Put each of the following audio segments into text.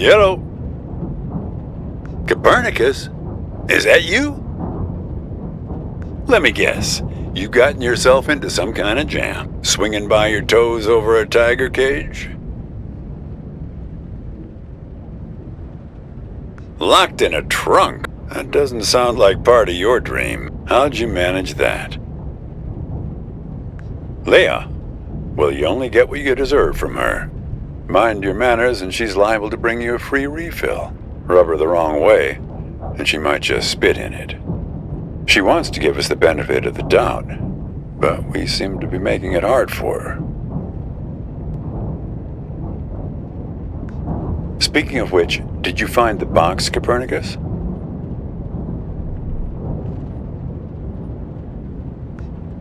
Yellow. Copernicus? Is that you? Let me guess. You've gotten yourself into some kind of jam, swinging by your toes over a tiger cage? Locked in a trunk? That doesn't sound like part of your dream. How'd you manage that? Leah? Well, you only get what you deserve from her. Mind your manners and she's liable to bring you a free refill. Rub her the wrong way, and she might just spit in it. She wants to give us the benefit of the doubt, but we seem to be making it hard for her. Speaking of which, did you find the box, Copernicus?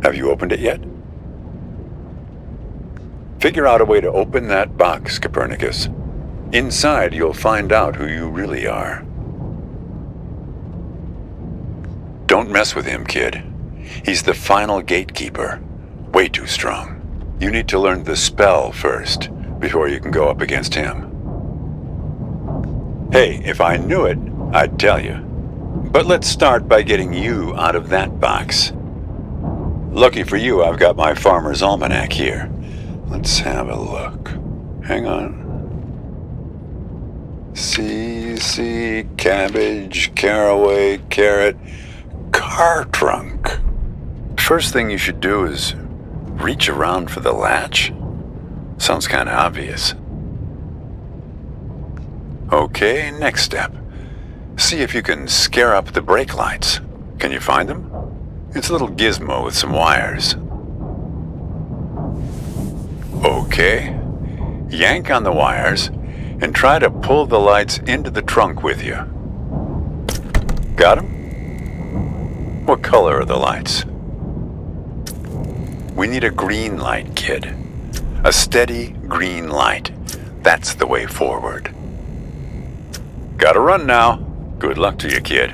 Have you opened it yet? Figure out a way to open that box, Copernicus. Inside, you'll find out who you really are. Don't mess with him, kid. He's the final gatekeeper. Way too strong. You need to learn the spell first, before you can go up against him. Hey, if I knew it, I'd tell you. But let's start by getting you out of that box. Lucky for you, I've got my Farmer's Almanac here. Let's have a look. Hang on. C, cabbage, caraway, carrot, car trunk. First thing you should do is reach around for the latch. Sounds kind of obvious. Okay, next step. See if you can scare up the brake lights. Can you find them? It's a little gizmo with some wires. Okay. Yank on the wires and try to pull the lights into the trunk with you. Got 'em? What color are the lights? We need a green light, kid. A steady green light. That's the way forward. Gotta run now. Good luck to you, kid.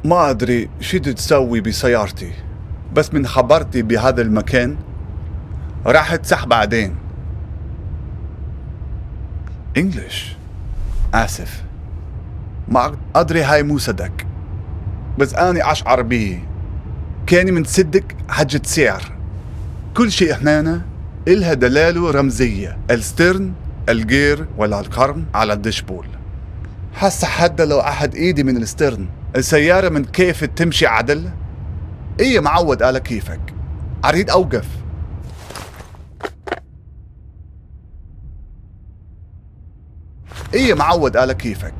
ما أدري شو تسوي بسيارتي، بس من خبرتي بهذا المكان راح تسح بعدين. إنجليش. آسف، ما أدري هاي مو صدق، بس أنا أشعر به كاني من صدق حجة سعر. كل شيء هنا إلها دلالة رمزية، السترن، الجير ولا القرن على الدشبول. حاسة حتى لو أحد إيدي من السترن السيارة من كيف تمشي عدل؟ إيه معود على كيفك، أريد أوقف. إيه معود على كيفك.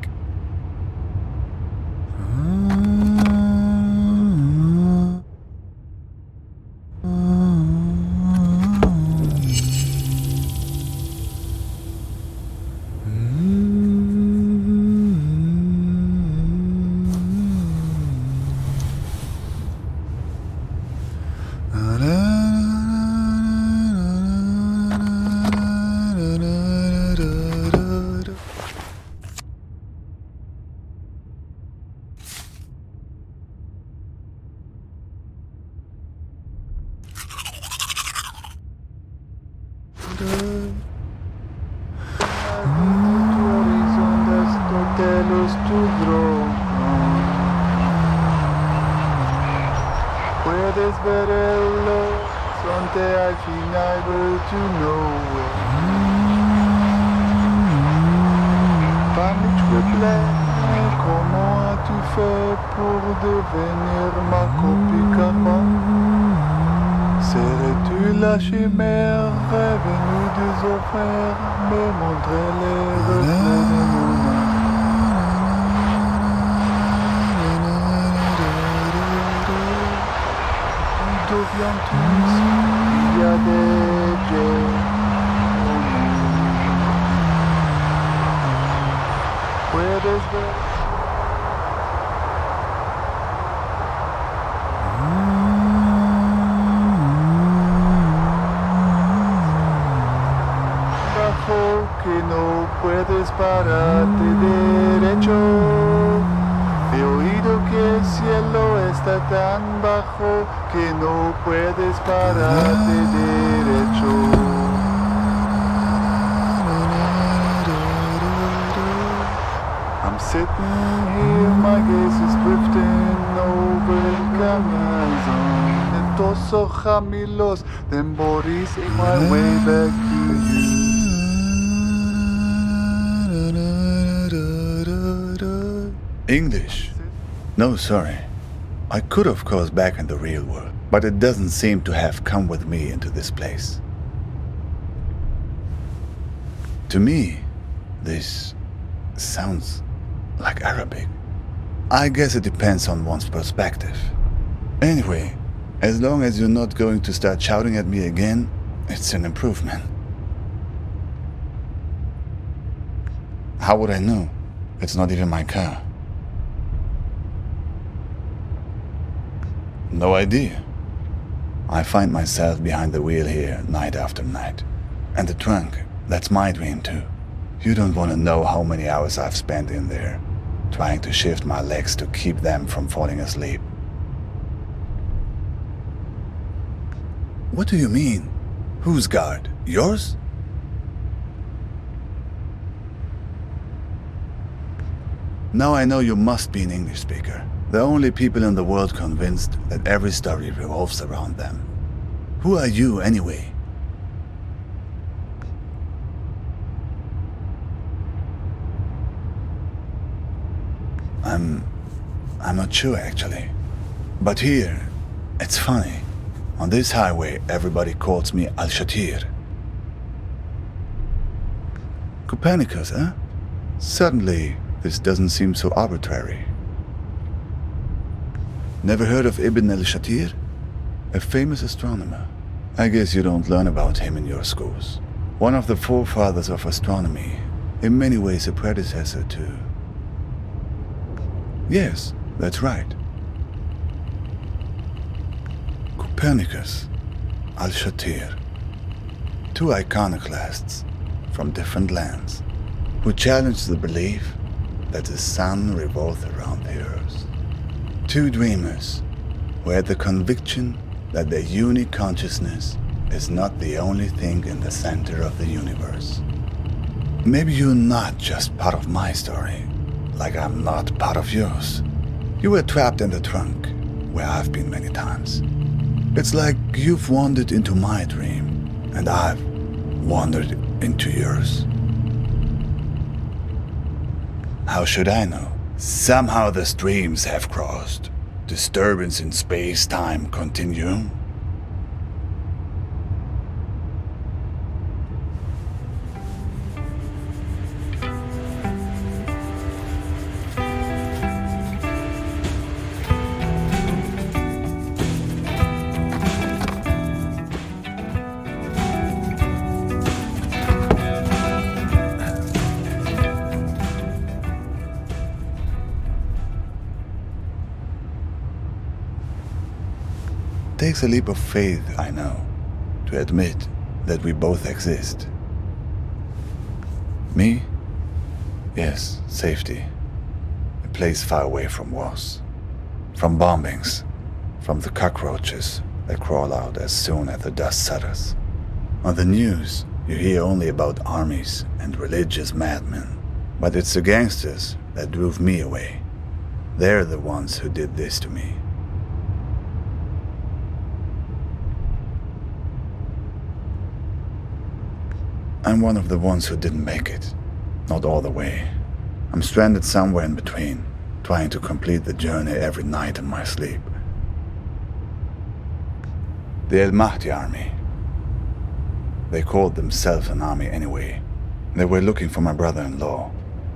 puedes verlo, sonte al final to nowhere. Panic replay, comment as-tu fait pour devenir ma copie carbone? Serais-tu la chimère, revenue des enfers, me montrer les reflets de mon âme? D'où viens-tu? Il y a des dieux au monde. Puedes ver. Bajo que no puedes pararte derecho. He oído que el cielo está tan bajo que no puedes pararte derecho. I'm sitting here, my gaze is drifting over the Amazon. Entonces, Jamilos, then Boris, my way back to you. English? No, sorry. I could of course back in the real world, but it doesn't seem to have come with me into this place. To me, this sounds like Arabic. I guess it depends on one's perspective. Anyway, as long as you're not going to start shouting at me again, it's an improvement. How would I know? It's not even my car. No idea. I find myself behind the wheel here night after night. And the trunk, that's my dream too. You don't want to know how many hours I've spent in there, trying to shift my legs to keep them from falling asleep. What do you mean? Whose guard? Yours? Now I know you must be an English speaker. The only people in the world convinced that every story revolves around them. Who are you, anyway? I'm not sure, actually. But here, it's funny. On this highway, everybody calls me Al-Shatir. Copernicus, huh? Suddenly, this doesn't seem so arbitrary. Never heard of Ibn al-Shatir? A famous astronomer. I guess you don't learn about him in your schools. One of the forefathers of astronomy, in many ways a predecessor to... Yes, that's right. Copernicus, Al-Shatir. Two iconoclasts from different lands who challenged the belief that the sun revolves around the earth. Two dreamers who had the conviction that their unique consciousness is not the only thing in the center of the universe. Maybe you're not just part of my story, like I'm not part of yours. You were trapped in the trunk, where I've been many times. It's like you've wandered into my dream, and I've wandered into yours. How should I know? Somehow the streams have crossed. Disturbance in space-time continuum. Takes a leap of faith, I know, to admit that we both exist. Me? Yes, safety. A place far away from wars, from bombings, from the cockroaches that crawl out as soon as the dust settles. On the news, you hear only about armies and religious madmen, but it's the gangsters that drove me away. They're the ones who did this to me. I'm one of the ones who didn't make it. Not all the way. I'm stranded somewhere in between, trying to complete the journey every night in my sleep. The El Mahdi army. They called themselves an army anyway. They were looking for my brother-in-law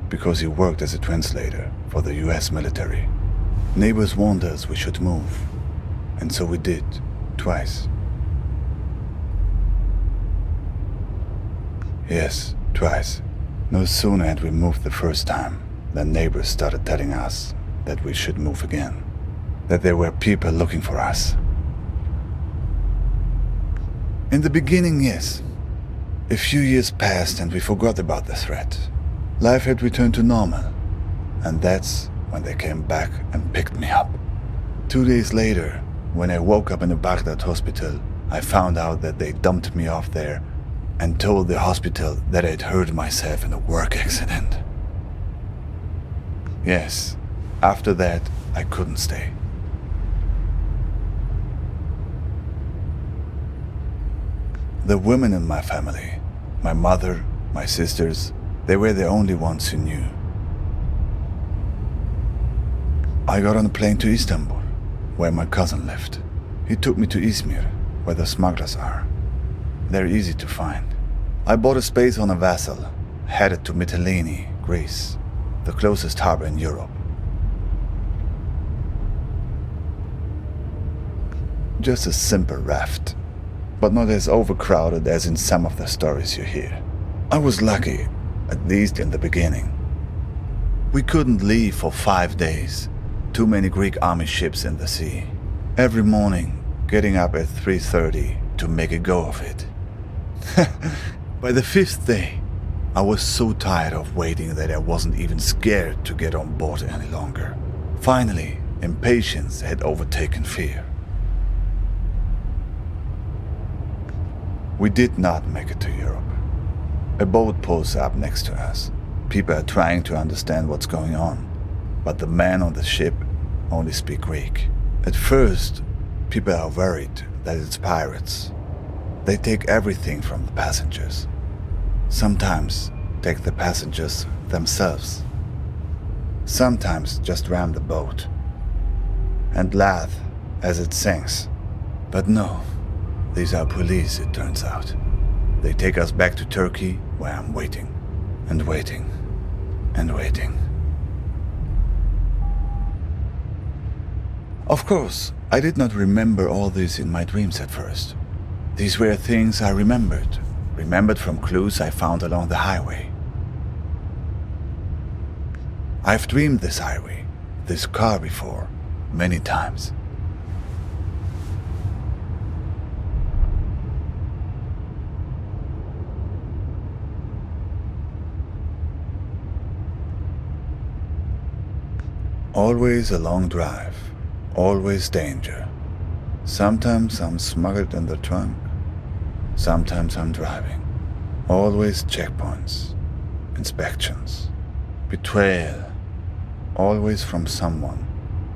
because he worked as a translator for the US military. Neighbors warned us we should move, and so we did, twice. Yes, twice. No sooner had we moved the first time than neighbors started telling us that we should move again, that there were people looking for us. In the beginning, yes. A few years passed and we forgot about the threat. Life had returned to normal, and that's when they came back and picked me up. 2 days later, when I woke up in a Baghdad hospital, I found out that they dumped me off there and told the hospital that I'd hurt myself in a work accident. Yes, after that, I couldn't stay. The women in my family, my mother, my sisters, they were the only ones who knew. I got on a plane to Istanbul, where my cousin lived. He took me to Izmir, where the smugglers are. They're easy to find. I bought a space on a vessel, headed to Mytilene, Greece, the closest harbor in Europe. Just a simple raft, but not as overcrowded as in some of the stories you hear. I was lucky, at least in the beginning. We couldn't leave for 5 days. Too many Greek army ships in the sea. Every morning, getting up at 3:30 to make a go of it. By the 5th day, I was so tired of waiting that I wasn't even scared to get on board any longer. Finally, impatience had overtaken fear. We did not make it to Europe. A boat pulls up next to us. People are trying to understand what's going on, but the men on the ship only speak Greek. At first, people are worried that it's pirates. They take everything from the passengers. Sometimes take the passengers themselves. Sometimes just ram the boat and laugh as it sinks. But no, these are police, it turns out. They take us back to Turkey, where I'm waiting and waiting and waiting. Of course, I did not remember all this in my dreams at first. These were things I remembered from clues I found along the highway. I've dreamed this highway, this car before, many times. Always a long drive, always danger. Sometimes I'm smuggled in the trunk, sometimes I'm driving. Always checkpoints, inspections, betrayal, always from someone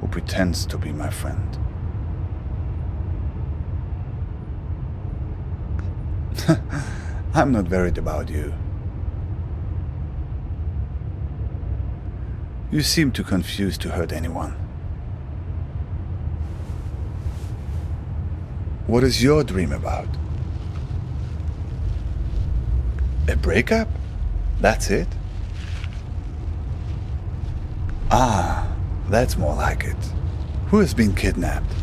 who pretends to be my friend. I'm not worried about you. You seem too confused to hurt anyone. What is your dream about? A breakup? That's it? Ah, that's more like it. Who has been kidnapped?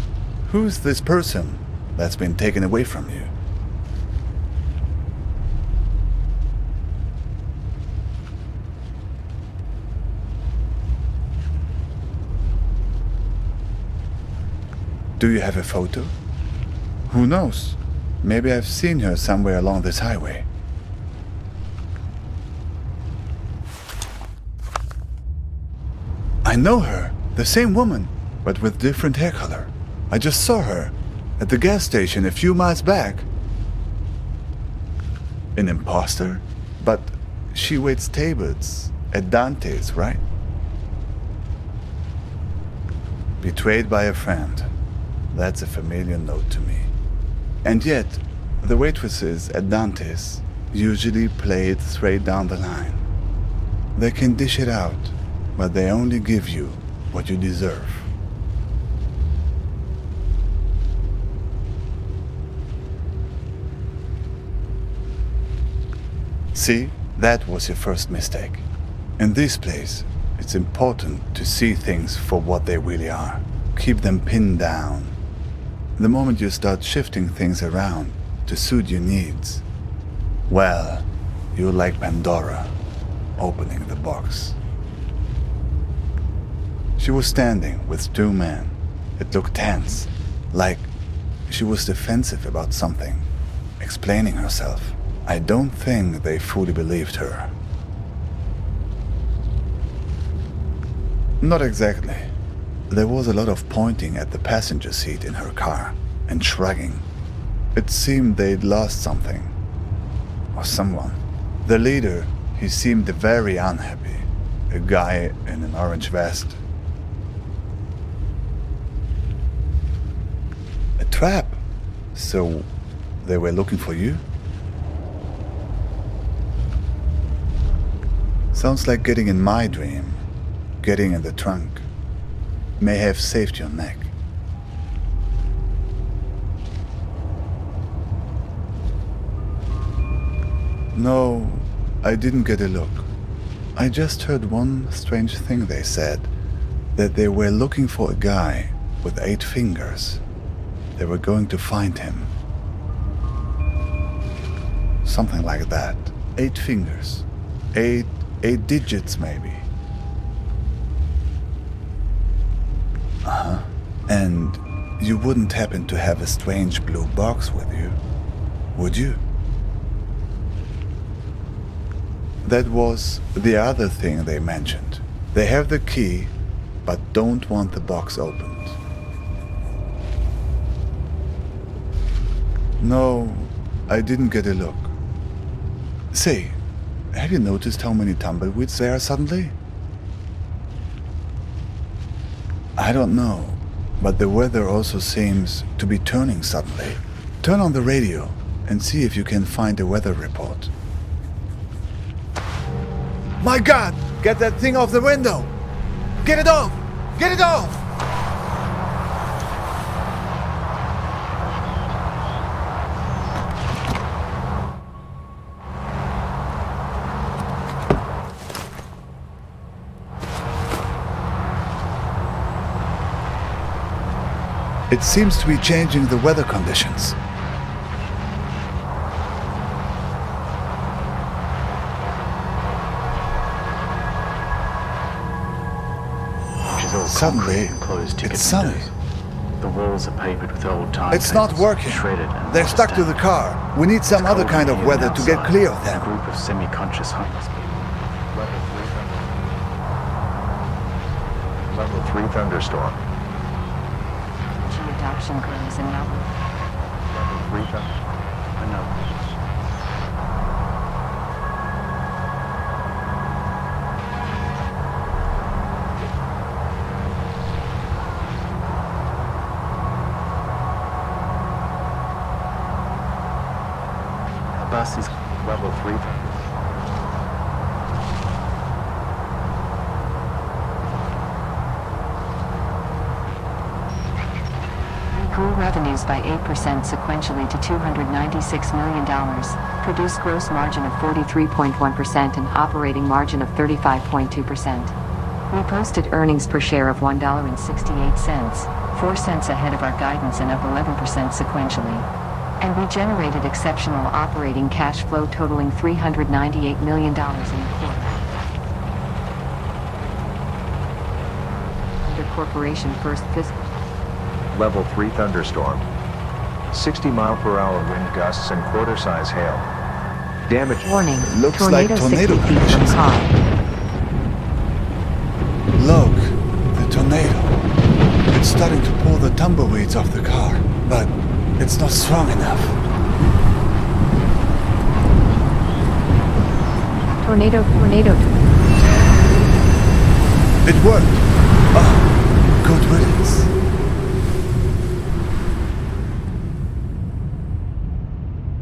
Who's this person that's been taken away from you? Do you have a photo? Who knows? Maybe I've seen her somewhere along this highway. I know her, the same woman, but with different hair color. I just saw her at the gas station a few miles back. An imposter? But she waits tables at Dante's, right? Betrayed by a friend. That's a familiar note to me. And yet, the waitresses at Dante's usually play it straight down the line. They can dish it out, but they only give you what you deserve. See, that was your first mistake. In this place, it's important to see things for what they really are. Keep them pinned down. The moment you start shifting things around to suit your needs, well, you're like Pandora, opening the box. She was standing with two men. It looked tense, like she was defensive about something, explaining herself. I don't think they fully believed her. Not exactly. There was a lot of pointing at the passenger seat in her car and shrugging. It seemed they'd lost something. Or someone. The leader, he seemed very unhappy. A guy in an orange vest. A trap? So, they were looking for you? Sounds like getting in my dream. Getting in the trunk. May have saved your neck. No, I didn't get a look. I just heard one strange thing they said. That they were looking for a guy with 8 fingers. They were going to find him. Something like that. 8 fingers. 8 digits maybe. And you wouldn't happen to have a strange blue box with you, would you? That was the other thing they mentioned. They have the key, but don't want the box opened. No, I didn't get a look. Say, have you noticed how many tumbleweeds there are suddenly? I don't know, but the weather also seems to be turning suddenly. Turn on the radio and see if you can find a weather report. My God! Get that thing off the window! Get it off! Get it off! It seems to be changing the weather conditions. Suddenly, it's sunny. The walls are papered with old time. It's not working. They're stuck to the car. We need some other kind of weather to get clear of A them. group of semi-conscious homeless people. Level 3 thunderstorm. Adoption grows in number. Level 3 thunderstorm. A bus is Level 3 thunderstorm. Grew revenues by 8% sequentially to $296 million, produced gross margin of 43.1% and operating margin of 35.2%. We posted earnings per share of $1.68, 4 cents ahead of our guidance and up 11% sequentially. And we generated exceptional operating cash flow totaling $398 million in the quarter. Under corporation first fiscal. Level 3 thunderstorm. 60-mile-per-hour wind gusts and quarter-size hail. Damage. Warning. Looks tornado like tornado 60 feet from conditions. car. Look, the tornado. It's starting to pull the tumbleweeds off the car, but it's not strong enough. Tornado. It worked. Oh, good riddance.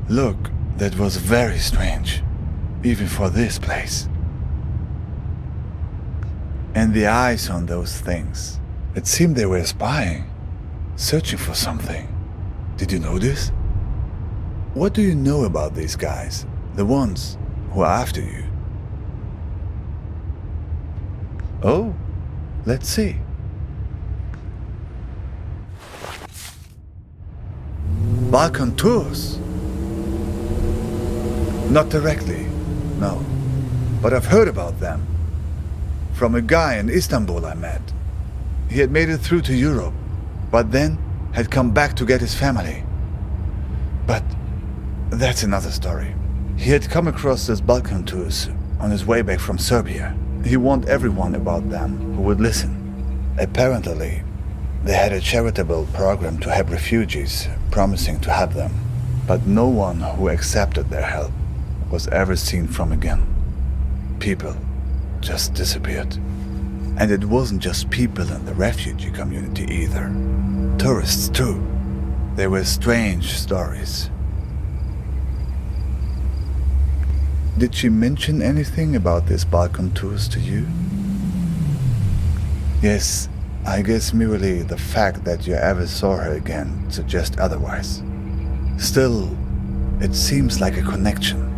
Look, That was very strange, even for this place. And the eyes on those things, it seemed they were spying, searching for something. Did you notice? What do you know about these guys, the ones who are after you? Oh, let's see. Balkan tours? Not directly, no. But I've heard about them. From a guy in Istanbul I met. He had made it through to Europe, but then had come back to get his family. But that's another story. He had come across these Balkan tours on his way back from Serbia. He warned everyone about them who would listen. Apparently, they had a charitable program to help refugees, promising to help them. But no one who accepted their help was ever seen from again. People just disappeared. And it wasn't just people in the refugee community either. Tourists too. They were strange stories. Did she mention anything about these Balkan tours to you? Yes, I guess merely the fact that you ever saw her again suggests otherwise. Still, it seems like a connection.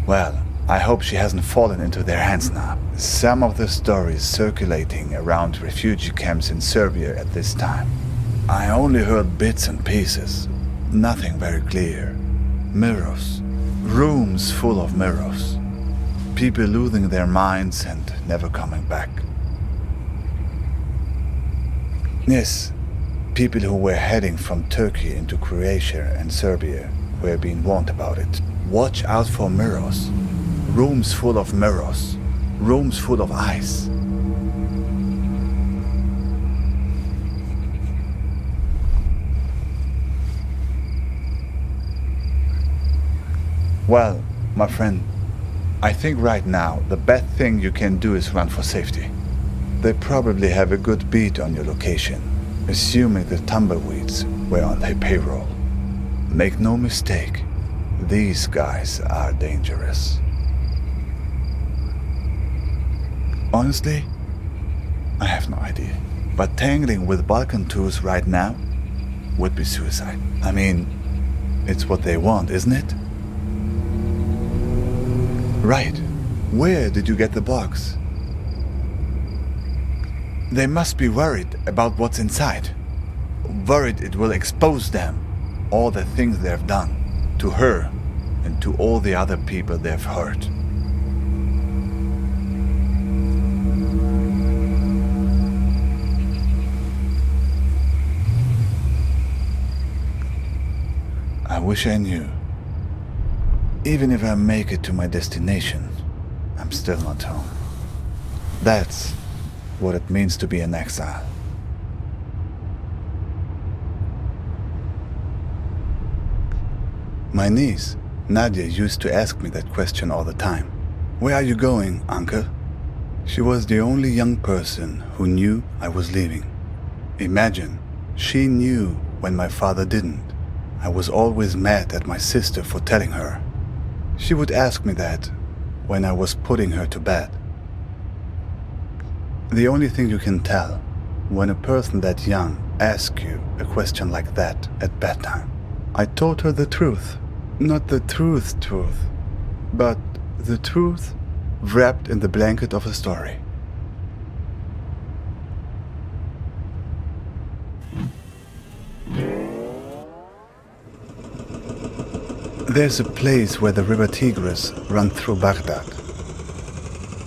Well, I hope she hasn't fallen into their hands now. Some of the stories circulating around refugee camps in Serbia at this time. I only heard bits and pieces, nothing very clear. Mirrors, rooms full of mirrors. People losing their minds and never coming back. Yes, people who were heading from Turkey into Croatia and Serbia were being warned about it. Watch out for mirrors. Rooms full of mirrors. Rooms full of ice. Well, my friend, I think right now the best thing you can do is run for safety. They probably have a good beat on your location, assuming the tumbleweeds were on their payroll. Make no mistake, these guys are dangerous. Honestly, I have no idea. But tangling with Balkan tours right now would be suicide. I mean, it's what they want, isn't it? Right. Where did you get the box? They must be worried about what's inside. Worried it will expose them, all the things they've done, to her and to all the other people they've hurt. I wish I knew. Even if I make it to my destination, I'm still not home. That's what it means to be an exile. My niece, Nadia, used to ask me that question all the time. Where are you going, uncle? She was the only young person who knew I was leaving. Imagine, she knew when my father didn't. I was always mad at my sister for telling her. She would ask me that when I was putting her to bed. The only thing you can tell when a person that young asks you a question like that at bedtime. I told her the truth. Not the truth, but the truth wrapped in the blanket of a story. There's a place where the river Tigris runs through Baghdad.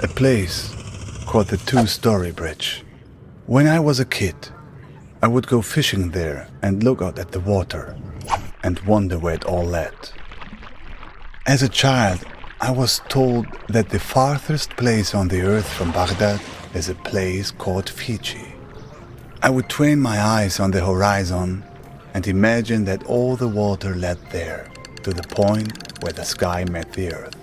A place called the Two-Story Bridge. When I was a kid, I would go fishing there and look out at the water and wonder where it all led. As a child, I was told that the farthest place on the earth from Baghdad is a place called Fiji. I would train my eyes on the horizon and imagine that all the water led there, to the point where the sky met the earth.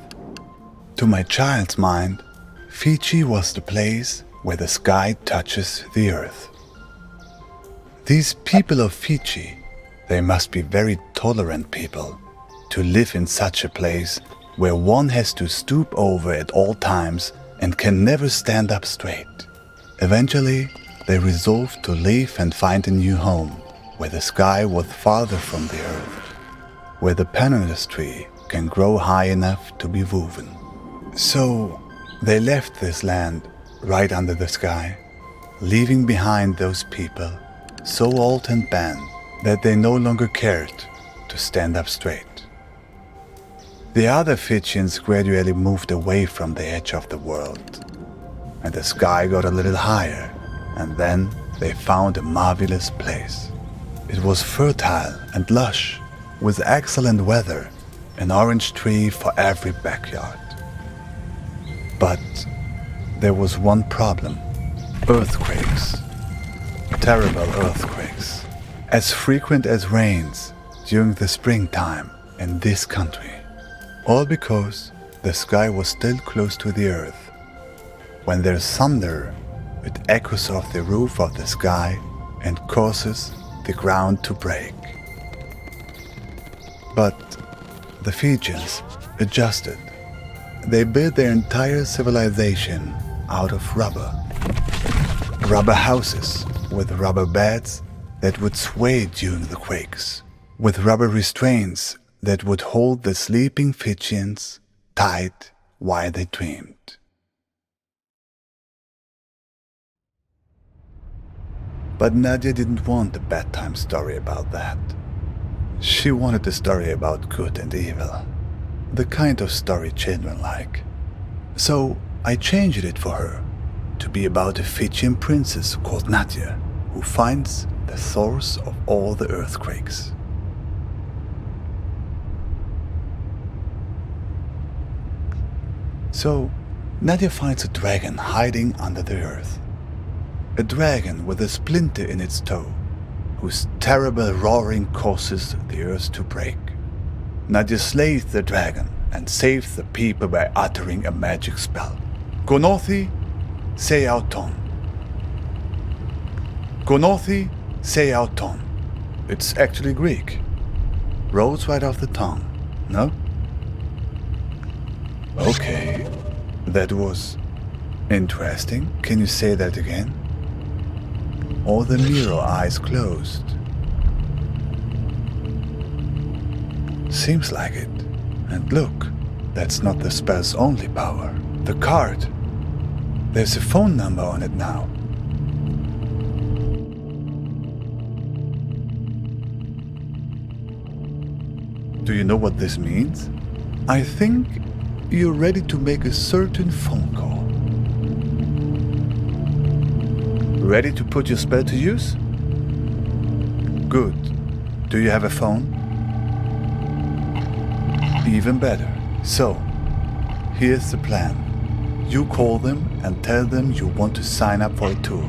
To my child's mind, Fiji was the place where the sky touches the earth. These people of Fiji They must be very tolerant people to live in such a place where one has to stoop over at all times and can never stand up straight. Eventually, they resolved to leave and find a new home, where the sky was farther from the earth, where the pandanus tree can grow high enough to be woven. So, they left this land right under the sky, leaving behind those people so old and bent that they no longer cared to stand up straight. The other Fijians gradually moved away from the edge of the world, and the sky got a little higher, and then they found a marvelous place. It was fertile and lush, with excellent weather, an orange tree for every backyard. But there was one problem: earthquakes. Terrible earthquakes, as frequent as rains during the springtime in this country. All because the sky was still close to the earth. When there's thunder, it echoes off the roof of the sky and causes the ground to break. But the Fijians adjusted. They built their entire civilization out of rubber. Rubber houses with rubber beds that would sway during the quakes, with rubber restraints that would hold the sleeping Fijians tight while they dreamed. But Nadia didn't want a bedtime story about that. She wanted a story about good and evil, the kind of story children like. So I changed it for her to be about a Fijian princess called Nadia, who finds the source of all the earthquakes. So, Nadia finds a dragon hiding under the earth. A dragon with a splinter in its toe, whose terrible roaring causes the earth to break. Nadia slays the dragon and saves the people by uttering a magic spell. Gonothi se auton. Gonothi se auton. It's actually Greek. Rolls right off the tongue, no? Okay, that was interesting. Can you say that again? All the mirror eyes closed. Seems like it. And look, that's not the spell's only power. The card. There's a phone number on it now. Do you know what this means? I think you're ready to make a certain phone call. Ready to put your spell to use? Good. Do you have a phone? Even better. So, here's the plan. You call them and tell them you want to sign up for a tour.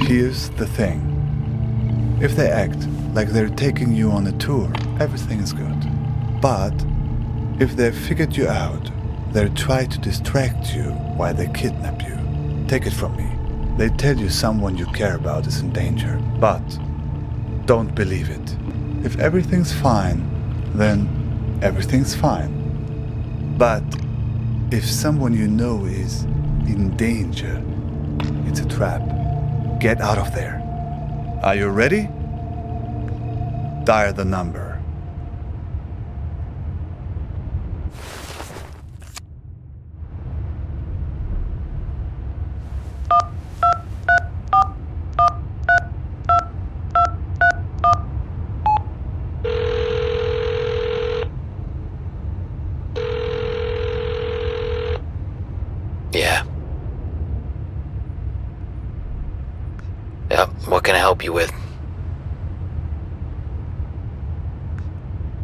Here's the thing. If they act like they're taking you on a tour, everything is good. But if they've figured you out, they'll try to distract you while they kidnap you. Take it from me. They tell you someone you care about is in danger, but don't believe it. If everything's fine, then everything's fine. But if someone you know is in danger, it's a trap. Get out of there. Are you ready? Dial the number. Yeah. Yep, what can I help you with?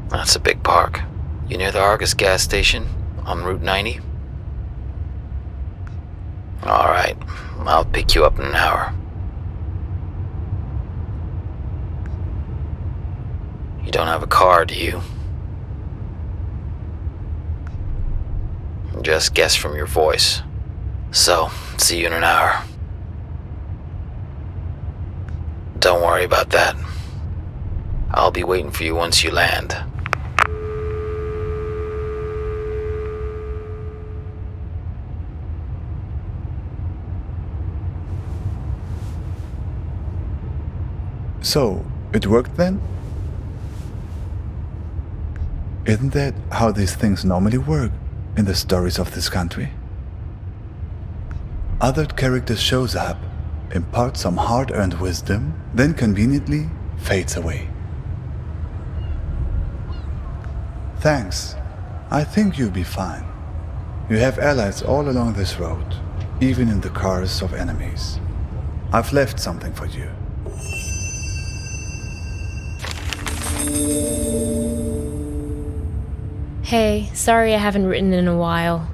That's a big park. You near the Argus gas station on Route 90? Alright, I'll pick you up in an hour. You don't have a car, do you? Just guess from your voice. So, see you in an hour. Don't worry about that. I'll be waiting for you once you land. So, it worked then? Isn't that how these things normally work in the stories of this country? Other characters shows up, imparts some hard-earned wisdom, then conveniently fades away. Thanks. I think you'll be fine. You have allies all along this road, even in the cars of enemies. I've left something for you. Hey, sorry I haven't written in a while.